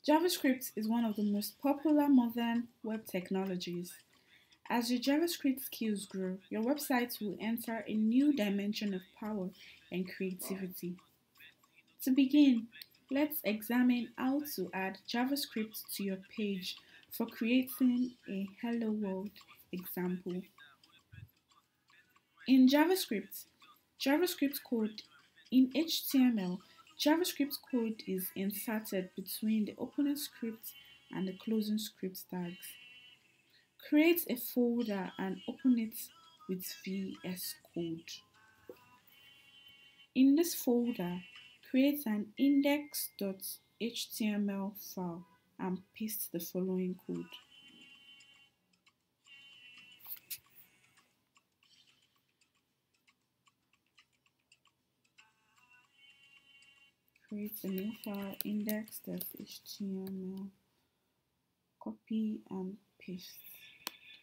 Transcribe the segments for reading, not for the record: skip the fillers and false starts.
JavaScript is one of the most popular modern web technologies. As your JavaScript skills grow, your website will enter a new dimension of power and creativity. To begin, let's examine how to add JavaScript to your page for creating a Hello World example. In JavaScript code in HTML, JavaScript code is inserted between the opening script and the closing script tags. Create a folder and open it with VS Code. In this folder, create an index.html file and paste the following code. Create a new file, index.html, copy and paste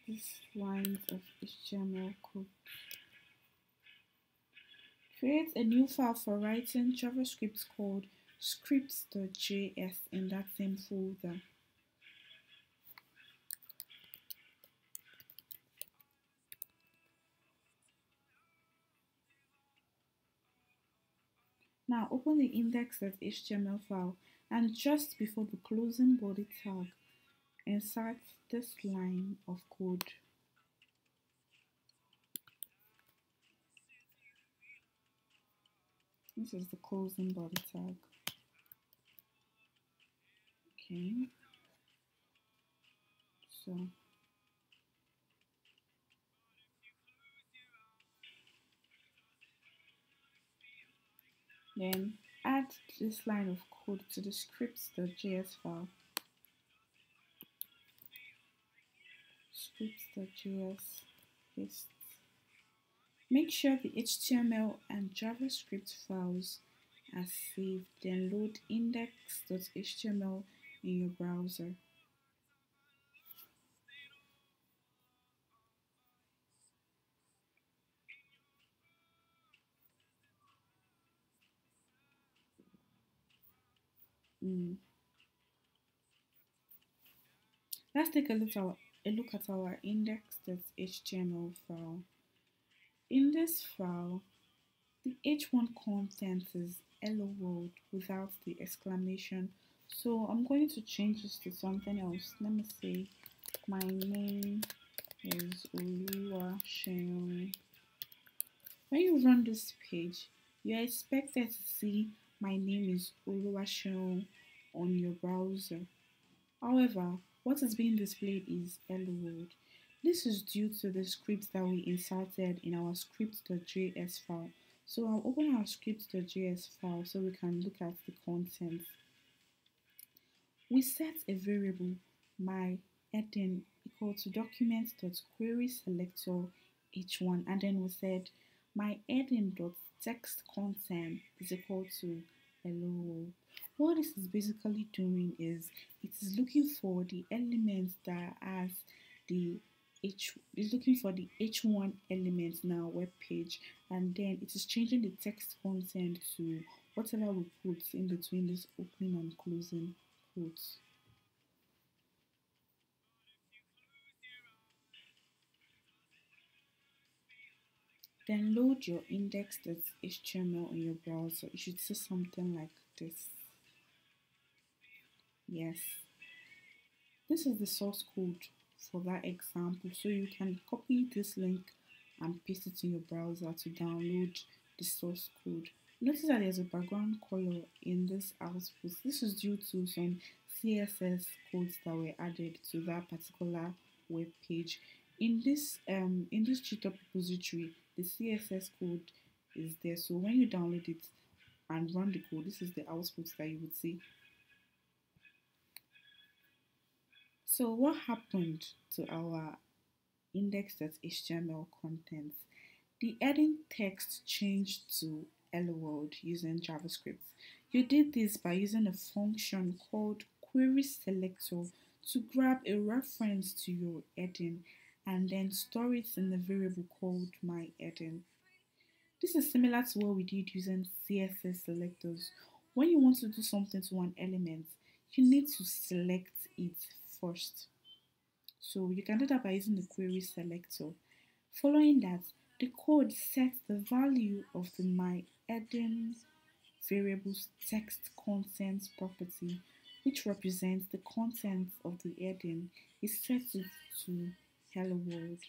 these lines of HTML code. Create a new file for writing JavaScript called scripts.js in that same folder. Now open the index.html file and just before the closing body tag, insert this line of code. This is the closing body tag. Okay. So then add this line of code to the scripts.js file. Scripts.js, paste. Make sure the HTML and JavaScript files are saved. Then load index.html in your browser. Let's take a look at our index.html file. In this file, the h1 content is hello world without the exclamation. So I'm going to change this to something else. Let me say my name is Oluwaseun. When you run this page, you are expected to see my name is Oluwaseun on your browser. However, what is being displayed is hello world. This is due to the script that we inserted in our script.js file. So I'll open our script.js file so we can look at the content. We set a variable my heading equal to document.querySelector h1, and then we said my heading.text content is equal to hello world. What this is basically doing is it is looking for the elements that has the is looking for the h1 element in our web page, and then it is changing the text content to whatever we put in between this opening and closing quotes. Then load your index.html in your browser. You should see something like this. Yes, this is the source code for that example, so you can copy this link and paste it in your browser to download the source code. Notice that there's a background color in this output. This is due to some CSS codes that were added to that particular web page. In this GitHub repository, the CSS code is there, so when you download it and run the code, this is the output that you would see. So what happened to our index.html content? The heading text changed to hello world using JavaScript. You did this by using a function called querySelector to grab a reference to your heading and then store it in a variable called my heading. This is similar to what we did using CSS selectors. When you want to do something to an element, you need to select it first. So you can do that by using the query selector. Following that, the code sets the value of the myHeading variable's text content property, which represents the content of the heading. It sets it to hello world.